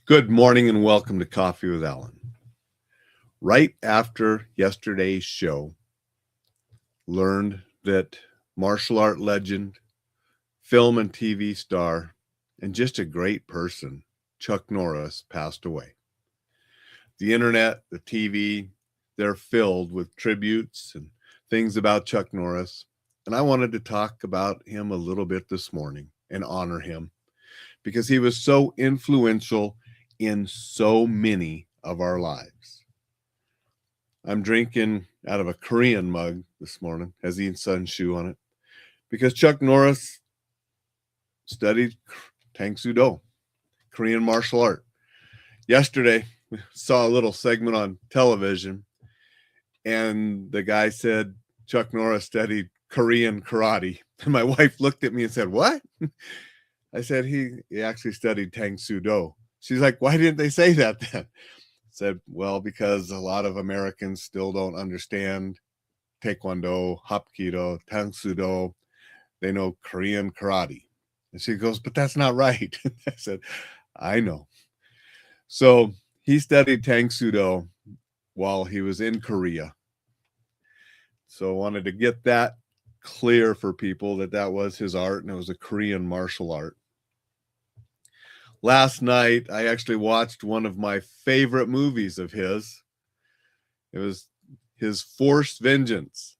Good morning and welcome to Coffee with Alain. Right after yesterday's show, learned that martial art legend, film and TV star, and just a great person, Chuck Norris, passed away. The internet, the TV, they're filled with tributes and things about Chuck Norris. And I wanted to talk about him a little bit this morning and honor him because he was so influential in so many of our lives. I'm drinking out of a Korean mug this morning, has Ian Sun shoe on it, because Chuck Norris studied Tang Soo Do, Korean martial art. Yesterday, we saw a little segment on television, and the guy said Chuck Norris studied Korean karate. And my wife looked at me and said, "What?" I said, he actually studied Tang Soo Do. She's like, "Why didn't they say that then?" I said, well, because a lot of Americans still don't understand Taekwondo, Hapkido, Tang Soo Do. They know Korean karate. And she goes, "But that's not right." I said, "I know." So he studied Tang Soo Do while he was in Korea. So I wanted to get that clear for people that was his art, and it was a Korean martial art. Last night, I actually watched one of my favorite movies of his. It was his Forced Vengeance.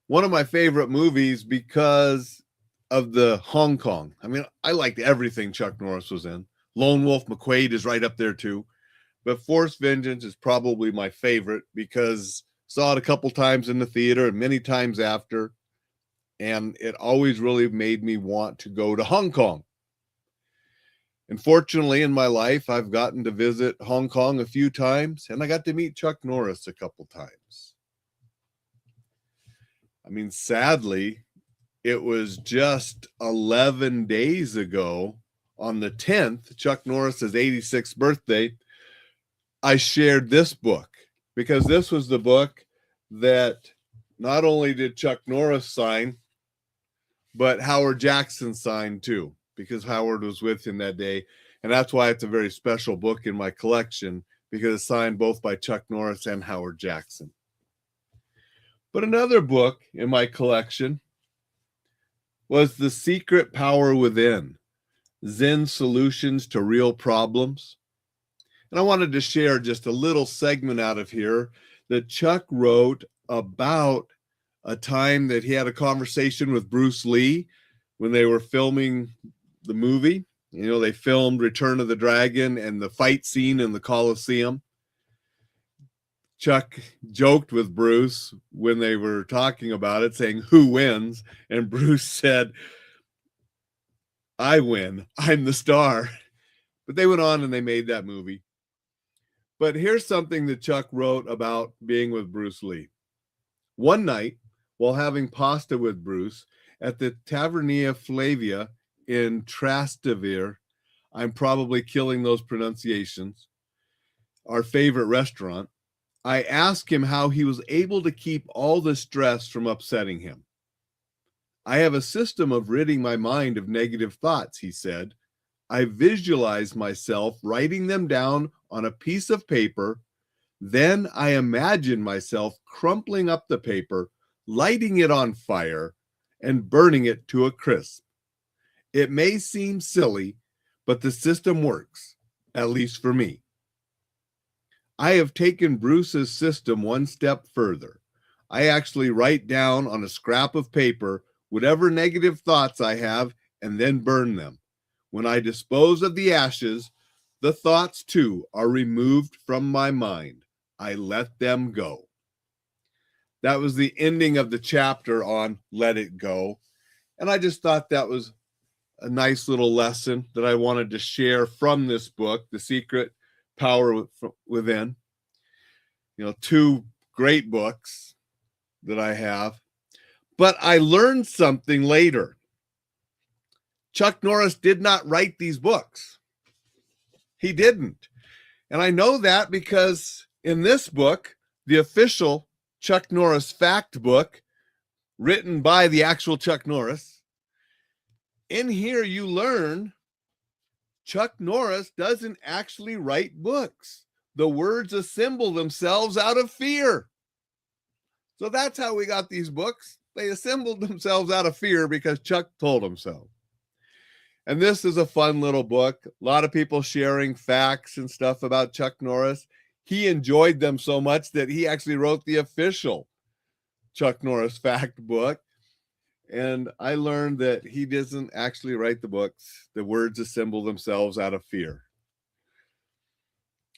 One of my favorite movies because of the Hong Kong. I mean, I liked everything Chuck Norris was in. Lone Wolf McQuade is right up there too. But Forced Vengeance is probably my favorite because saw it a couple times in the theater and many times after. And it always really made me want to go to Hong Kong. And fortunately, in my life, I've gotten to visit Hong Kong a few times, and I got to meet Chuck Norris a couple times. I mean, sadly, it was just 11 days ago on the 10th, Chuck Norris's 86th birthday, I shared this book because this was the book that not only did Chuck Norris sign, but Howard Jackson signed too, because Howard was with him that day. And that's why it's a very special book in my collection, because it's signed both by Chuck Norris and Howard Jackson. But another book in my collection was The Secret Power Within, Zen Solutions to Real Problems. And I wanted to share just a little segment out of here that Chuck wrote about a time that he had a conversation with Bruce Lee when they were filming the movie. You know, they filmed Return of the Dragon and the fight scene in the Coliseum. Chuck joked with Bruce when they were talking about it, saying, "Who wins?" And Bruce said, "I win. I'm the star." But they went on and they made that movie. But here's something that Chuck wrote about being with Bruce Lee. One night, while having pasta with Bruce at the Tavernia Flavia in Trastevere, I'm probably killing those pronunciations, our favorite restaurant, I asked him how he was able to keep all the stress from upsetting him. "I have a system of ridding my mind of negative thoughts," he said. "I visualize myself writing them down on a piece of paper. Then I imagine myself crumpling up the paper, lighting it on fire, and burning it to a crisp. It may seem silly, but the system works, at least for me. I have taken Bruce's system one step further. I actually write down on a scrap of paper whatever negative thoughts I have and then burn them. When I dispose of the ashes, the thoughts too are removed from my mind. I let them go." That was the ending of the chapter on Let It Go. And I just thought that was a nice little lesson that I wanted to share from this book, The Secret Power Within. You know, two great books that I have. But I learned something later. Chuck Norris did not write these books. He didn't. And I know that because in this book, the official Chuck Norris fact book, written by the actual Chuck Norris, in here you learn Chuck Norris doesn't actually write books. The words assemble themselves out of fear. So that's how we got these books. They assembled themselves out of fear because Chuck told them so. And this is a fun little book. A lot of people sharing facts and stuff about Chuck Norris. He enjoyed them so much that he actually wrote the official Chuck Norris fact book. And I learned that he doesn't actually write the books. The words assemble themselves out of fear.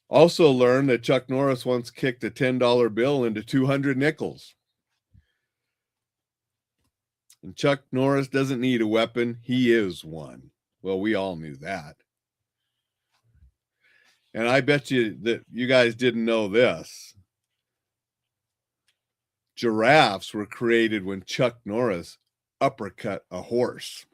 Also learned that Chuck Norris once kicked a $10 bill into 200 nickels. And Chuck Norris doesn't need a weapon. He is one. Well, we all knew that. And I bet you that you guys didn't know this. Giraffes were created when Chuck Norris uppercut a horse.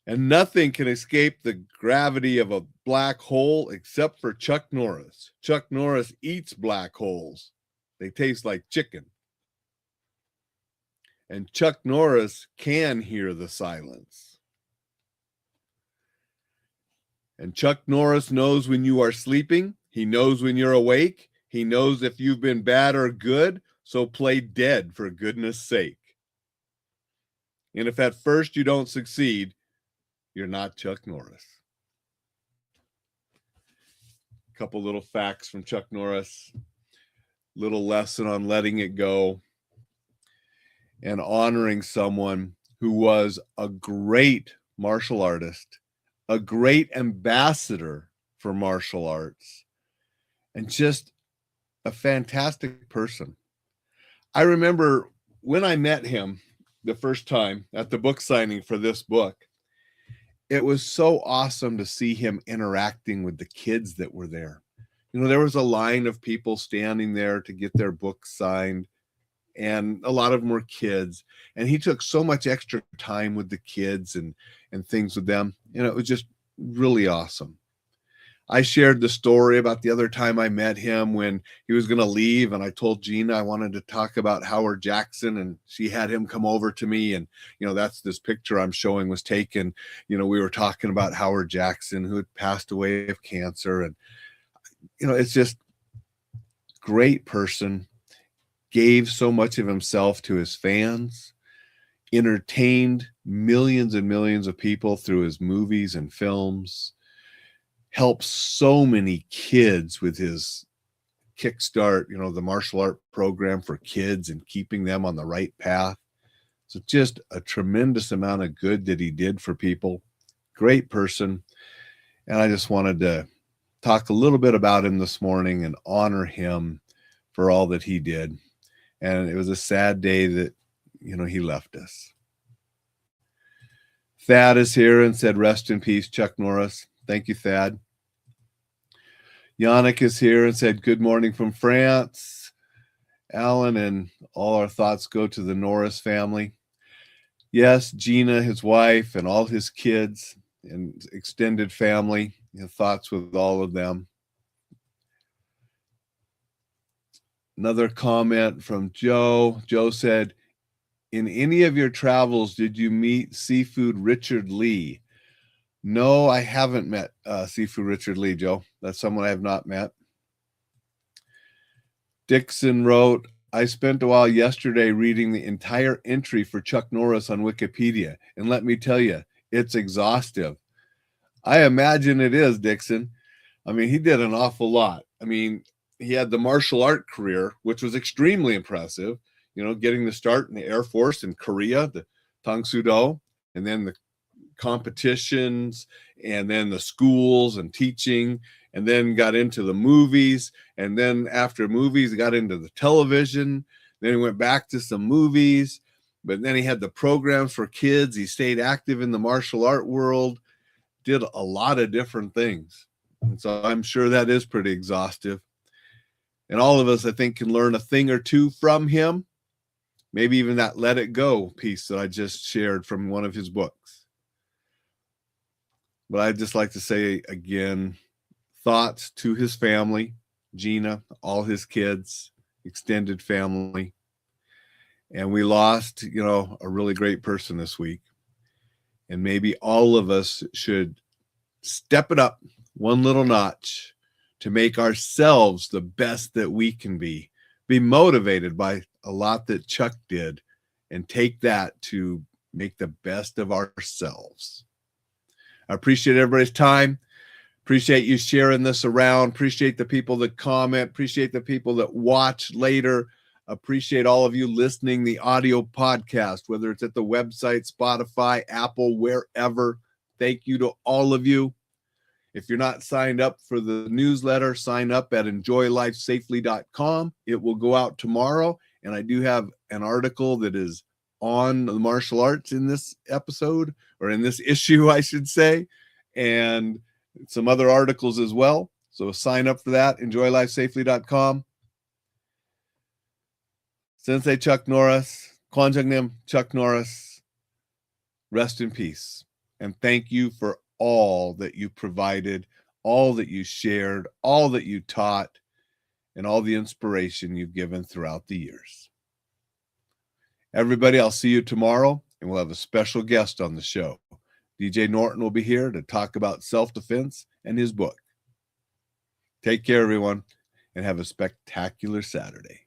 And nothing can escape the gravity of a black hole except for Chuck Norris. Chuck Norris eats black holes. They taste like chicken. And Chuck Norris can hear the silence. And Chuck Norris knows when you are sleeping. He knows when you're awake. He knows if you've been bad or good. So play dead for goodness sake. And if at first you don't succeed, you're not Chuck Norris. A couple little facts from Chuck Norris. Little lesson on letting it go and honoring someone who was a great martial artist, a great ambassador for martial arts, and just a fantastic person. I remember when I met him the first time at the book signing for this book, it was so awesome to see him interacting with the kids that were there. You know, there was a line of people standing there to get their books signed, and a lot of them were kids. And he took so much extra time with the kids and things with them. You know, it was just really awesome. I shared the story about the other time I met him when he was going to leave, and I told Gina I wanted to talk about Howard Jackson, and she had him come over to me, and you know, that's this picture I'm showing was taken. You know, we were talking about Howard Jackson, who had passed away of cancer, and you know, it's just great person, gave so much of himself to his fans, entertained millions and millions of people through his movies and films, helps so many kids with his Kickstart, you know, the martial art program for kids and keeping them on the right path. So just a tremendous amount of good that he did for people. Great person. And I just wanted to talk a little bit about him this morning and honor him for all that he did. And it was a sad day that, you know, he left us. Thad is here and said, rest in peace, Chuck Norris. Thank you, Thad. Yannick is here and said, good morning from France. Alain, and all our thoughts go to the Norris family. Yes, Gina, his wife, and all his kids and extended family, you know, thoughts with all of them. Another comment from Joe. Joe said, in any of your travels, did you meet Seafood Richard Lee? No, I haven't met Seafood Richard Lee, Joe. That's someone I have not met. Dixon wrote, I spent a while yesterday reading the entire entry for Chuck Norris on Wikipedia, and let me tell you, it's exhaustive. I imagine it is, Dixon. I mean, he did an awful lot. I mean, he had the martial art career, which was extremely impressive, you know, getting the start in the Air Force in Korea, the Tang Soo Do, and then the competitions, and then the schools and teaching, and then got into the movies, and then after movies got into the television, then he went back to some movies, but then he had the programs for kids. He stayed active in the martial art world, did a lot of different things, and so I'm sure that is pretty exhaustive. And all of us, I think, can learn a thing or two from him, maybe even that let it go piece that I just shared from one of his books. But I'd just like to say again, thoughts to his family, Gina, all his kids, extended family. And we lost, you know, a really great person this week. And maybe all of us should step it up one little notch to make ourselves the best that we can be. Be motivated by a lot that Chuck did and take that to make the best of ourselves. I appreciate everybody's time. Appreciate you sharing this around. Appreciate the people that comment. Appreciate the people that watch later. Appreciate all of you listening the audio podcast, whether it's at the website, Spotify, Apple, wherever. Thank you to all of you. If you're not signed up for the newsletter, sign up at enjoylifesafely.com. It will go out tomorrow, and I do have an article that is on the martial arts in this episode, or in this issue, I should say, and some other articles as well. So sign up for that, enjoylifesafely.com. Sensei Chuck Norris, Kwanjang Chuck Norris, rest in peace. And thank you for all that you provided, all that you shared, all that you taught, and all the inspiration you've given throughout the years. Everybody, I'll see you tomorrow, and we'll have a special guest on the show. DJ Norton will be here to talk about self-defense and his book. Take care, everyone, and have a spectacular Saturday.